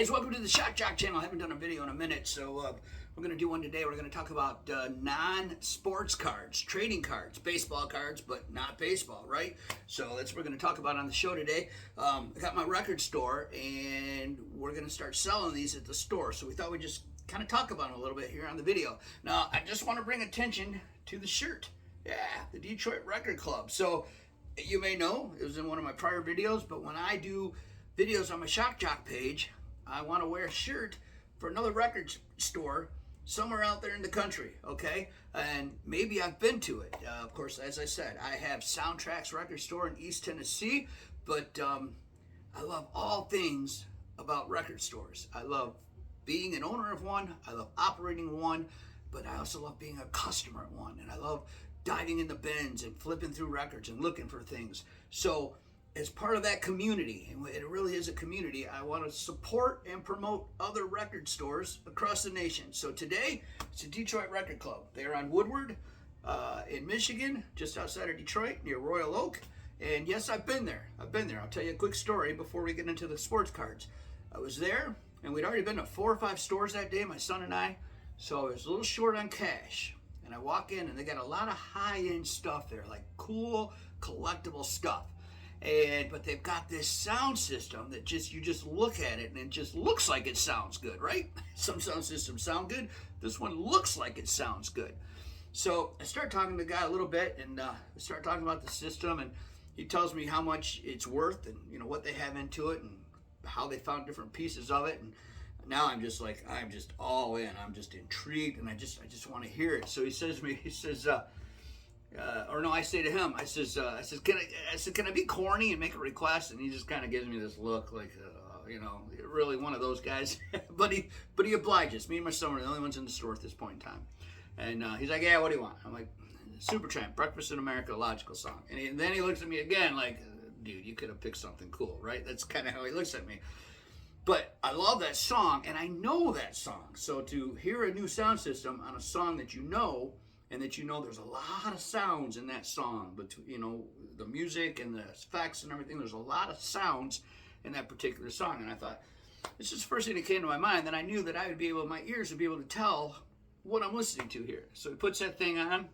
guys, welcome to the Shokjok channel. I haven't done a video in a minute, so we're going to do one today. We're going to talk about non-sports cards, trading cards, baseball cards, but not baseball, right? So that's what we're going to talk about on the show today. I got my record store, and we're going to start selling these at the store. So we thought we'd just kind of talk about them a little bit here on the video. Now, I just want to bring attention to the shirt. Yeah, the Detroit Record Club. So you may know, it was in one of my prior videos, but when I do videos on my Shokjok page, I want to wear a shirt for another record store somewhere out there in the country, okay? And maybe I've been to it. Of course, as I said, I have Soundtracks Record Store in East Tennessee, but I love all things about record stores. I love being an owner of one, I love operating one, but I also love being a customer at one, and I love diving in the bins and flipping through records and looking for things. So as part of that community, and it really is a community, I want to support and promote other record stores across the nation. So today, it's the Detroit Record Club. They're on Woodward in Michigan, just outside of Detroit, near Royal Oak. And yes, I've been there. I'll tell you a quick story before we get into the sports cards. I was there, and we'd already been to 4 or 5 stores that day, my son and I, so I was a little short on cash. And I walk in, and they got a lot of high-end stuff there, like cool, collectible stuff. But they've got this sound system that you just look at it and it just looks like it sounds good, right? Some sound systems sound good. This one looks like it sounds good. So I start talking to the guy a little bit, and we start talking about the system, and he tells me how much it's worth and what they have into it and how they found different pieces of it. And now I'm just all in. I'm just intrigued, and I just want to hear it. So he says to me, I say to him, I says, can I be corny and make a request? And he just kind of gives me this look like, really one of those guys. but he obliges. Me and my son are the only ones in the store at this point in time. And he's like, yeah, what do you want? I'm like, Supertramp, Breakfast in America, Logical Song. And then he looks at me again like, dude, you could have picked something cool, right? That's kind of how he looks at me. But I love that song, and I know that song. So to hear a new sound system on a song that you know, and that there's a lot of sounds in that song, but the music and the effects and everything, there's a lot of sounds in that particular song. And I thought, this is the first thing that came to my mind. Then I knew that my ears would be able to tell what I'm listening to here. So he puts that thing on, and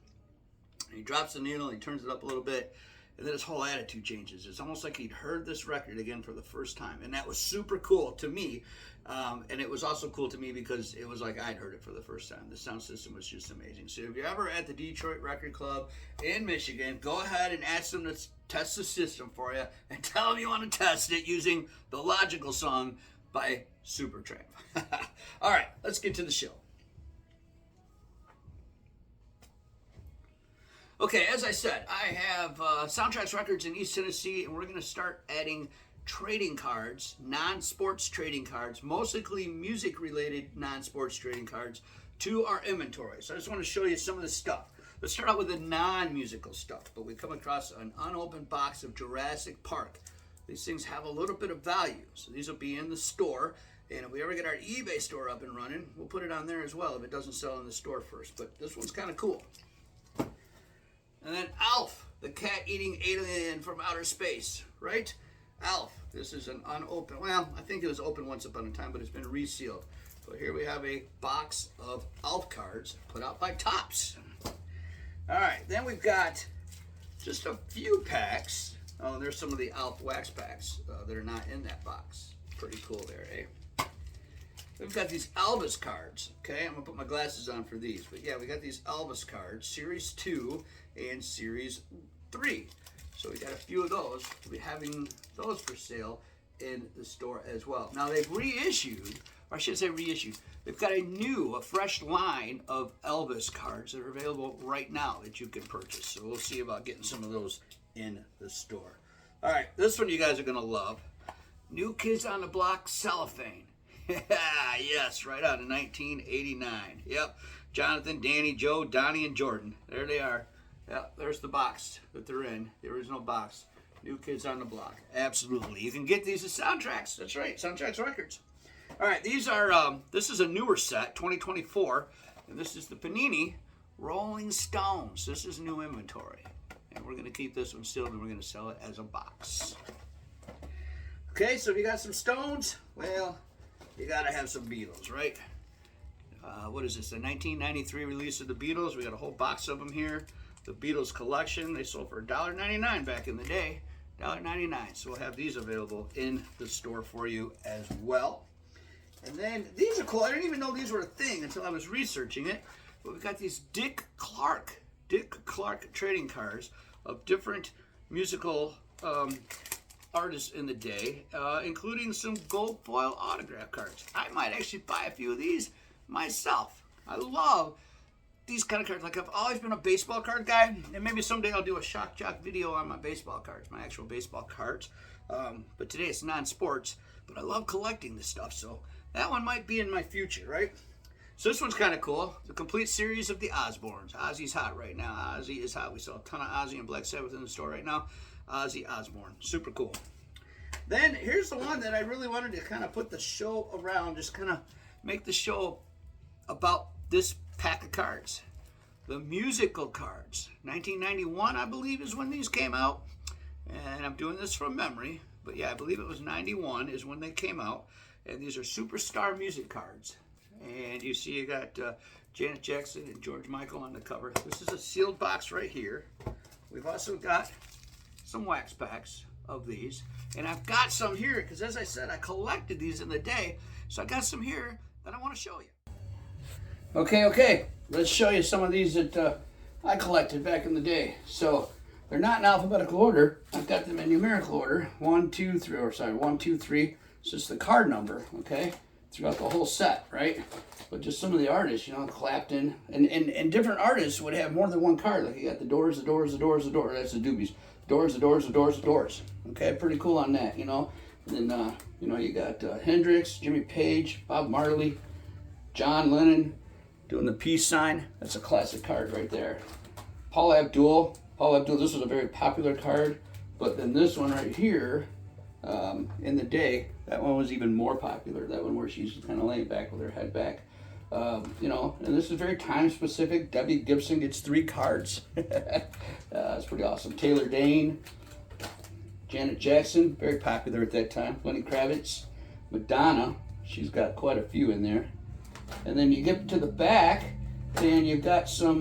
he drops the needle, and he turns it up a little bit, and then his whole attitude changes. It's almost like he'd heard this record again for the first time, and that was super cool to me. And it was also cool to me because it was like I'd heard it for the first time. The sound system was just amazing. So if you're ever at the Detroit Record Club in Michigan, go ahead and ask them to test the system for you, and tell them you want to test it using the Logical Song by Supertramp. All right, let's get to the show. Okay, as I said, I have Soundtracks Records in East Tennessee, and we're going to start adding trading cards, non-sports trading cards, mostly music-related non-sports trading cards, to our inventory. So I just want to show you some of the stuff. Let's start out with the non-musical stuff, but we come across an unopened box of Jurassic Park. These things have a little bit of value, so these will be in the store, and if we ever get our eBay store up and running, we'll put it on there as well if it doesn't sell in the store first. But this one's kind of cool. And then Alf, the cat-eating alien from outer space, right? Alf, this is an unopened, well, I think it was open once upon a time, but it's been resealed. So here we have a box of Alf cards put out by Topps. All right, then we've got just a few packs. Oh, and there's some of the Alf wax packs that are not in that box. Pretty cool there, eh? We've got these Elvis cards, okay? I'm gonna put my glasses on for these. But yeah, we got these Elvis cards, Series 2 and Series 3. So we got a few of those. We'll be having those for sale in the store as well. Now they've reissued, or I should say reissued, they've got a fresh line of Elvis cards that are available right now that you can purchase. So we'll see about getting some of those in the store. All right, this one you guys are gonna love. New Kids on the Block cellophane. Yes, right out of 1989. Yep, Jonathan, Danny, Joe, Donnie, and Jordan. There they are. Yeah, there's the box that they're in, the original box. New Kids on the Block. Absolutely. You can get these at Soundtracks. That's right, Soundtracks Records. All right, these are, this is a newer set, 2024, and this is the Panini Rolling Stones. This is new inventory, and we're going to keep this one sealed, and we're going to sell it as a box. Okay, so if you got some Stones, well, you gotta have some Beatles, right? What is this, the 1993 release of the Beatles? We got a whole box of them here. The Beatles collection. They sold for $1.99 back in the day. $1.99. So we'll have these available in the store for you as well. And then these are cool. I didn't even know these were a thing until I was researching it. But we've got these Dick Clark trading cards of different musical artists in the day, including some gold foil autograph cards. I might actually buy a few of these myself. I love these kind of cards. Like, I've always been a baseball card guy, and maybe someday I'll do a shock jock video on my baseball cards, my actual baseball cards. But today it's non-sports, but I love collecting this stuff, so that one might be in my future, right? So this one's kind of cool. The complete series of the Osbournes. Ozzy's hot right now. Ozzy is hot. We saw a ton of Ozzy and Black Sabbath in the store right now. Ozzy Osbourne. Super cool. Then here's the one that I really wanted to kind of put the show around, just kind of make the show about this pack of cards. The musical cards. 1991, I believe, is when these came out. And I'm doing this from memory. But yeah, I believe it was 91 is when they came out. And these are superstar music cards. And you see you got Janet Jackson and George Michael on the cover. This is a sealed box right here. We've also got some wax packs of these. And I've got some here because, as I said, I collected these in the day. So I got some here that I want to show you. Okay. Let's show you some of these that I collected back in the day. So they're not in alphabetical order. I've got them in numerical order. 1, 2, 3. So it's the card number, okay? Throughout the whole set, right? But just some of the artists, Clapton. And different artists would have more than one card. Like you got the Doors. That's the Doobies. The Doors. Okay, pretty cool on that, And then, you got Hendrix, Jimmy Page, Bob Marley, John Lennon doing the peace sign. That's a classic card right there. Paula Abdul, this was a very popular card. But then this one right here, in the day, that one was even more popular. That one where she's kind of laying back with her head back. And this is very time specific. Debbie Gibson gets 3 cards. It's pretty awesome. Taylor Dane, Janet Jackson, very popular at that time. Lenny Kravitz, Madonna, she's got quite a few in there. And then you get to the back, and you've got some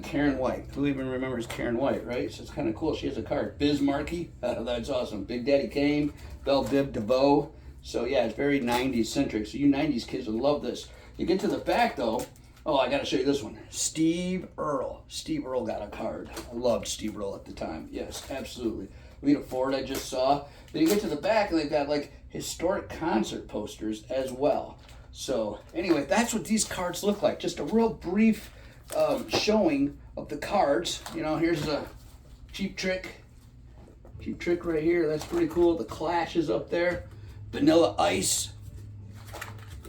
Karen White. Who even remembers Karen White, right? So it's kind of cool. She has a card. Biz Markie, that's awesome. Big Daddy Kane, Belle Biv DeVoe. So yeah, it's very 90s centric. So you 90s kids will love this. You get to the back though. Oh, I got to show you this one. Steve Earle. Steve Earle got a card. I loved Steve Earle at the time. Yes, absolutely. Lita Ford I just saw. Then you get to the back and they've got like historic concert posters as well. So anyway, that's what these cards look like. Just a real brief showing of the cards. Here's a Cheap Trick right here. That's pretty cool. The Clash is up there. Vanilla Ice.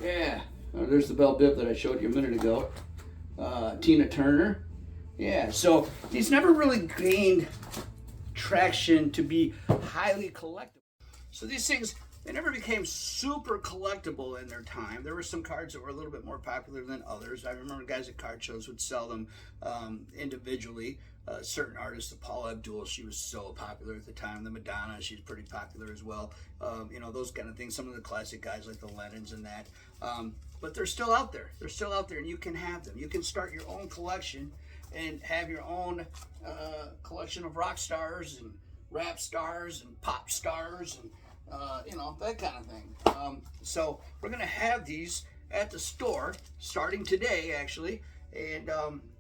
Yeah. There's the Belle Biv that I showed you a minute ago. Tina Turner. Yeah. So these never really gained traction to be highly collectible. So these things, they never became super collectible in their time. There were some cards that were a little bit more popular than others. I remember guys at card shows would sell them individually. Certain artists, the Paula Abdul, she was so popular at the time. The Madonna, she's pretty popular as well. Those kind of things. Some of the classic guys like the Lennons and that. But they're still out there. They're still out there, and you can have them. You can start your own collection and have your own collection of rock stars and rap stars and pop stars and that kind of thing. So we're going to have these at the store starting today, actually, and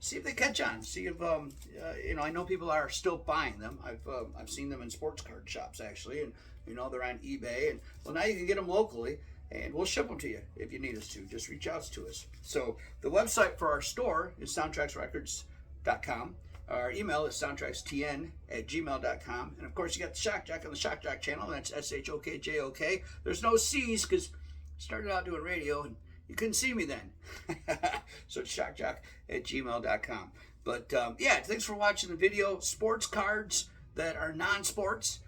see if they catch on. See if, I know people are still buying them. I've seen them in sports card shops, actually, and, they're on eBay. And, well, now you can get them locally, and we'll ship them to you if you need us to. Just reach out to us. So the website for our store is soundtracksrecords.com. Our email is soundtrackstn@gmail.com. And of course, you got the Shock Jock on the Shock Jock channel. That's SHOKJOK. There's no C's because I started out doing radio and you couldn't see me then. So it's shockjock@gmail.com. But thanks for watching the video. Sports cards that are non-sports.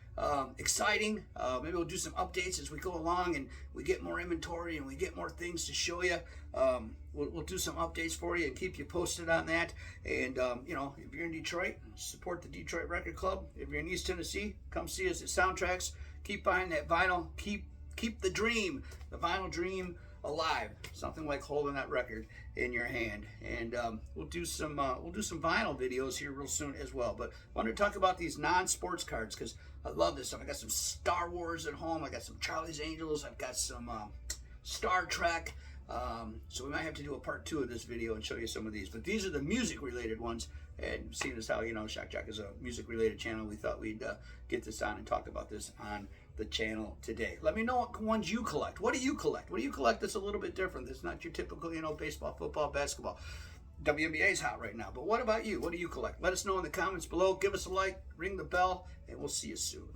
Exciting. Maybe we'll do some updates as we go along and we get more inventory and we get more things to show you. We'll do some updates for you and keep you posted on that. And, if you're in Detroit, support the Detroit Record Club. If you're in East Tennessee, come see us at Soundtracks. Keep buying that vinyl. Keep keep the dream, the vinyl dream alive. Something like holding that record in your hand. And we'll do some vinyl videos here real soon as well. But I wanted to talk about these non-sports cards because I love this stuff. I got some Star Wars at home. I got some Charlie's Angels. I've got some Star Trek. So we might have to do a part 2 of this video and show you some of these. But these are the music-related ones. And seeing as how, Shokjok is a music-related channel, we thought we'd get this on and talk about this on the channel today. Let me know what ones you collect. What do you collect? What do you collect that's a little bit different? That's not your typical, baseball, football, basketball. WNBA is hot right now. But what about you? What do you collect? Let us know in the comments below. Give us a like, ring the bell, and we'll see you soon.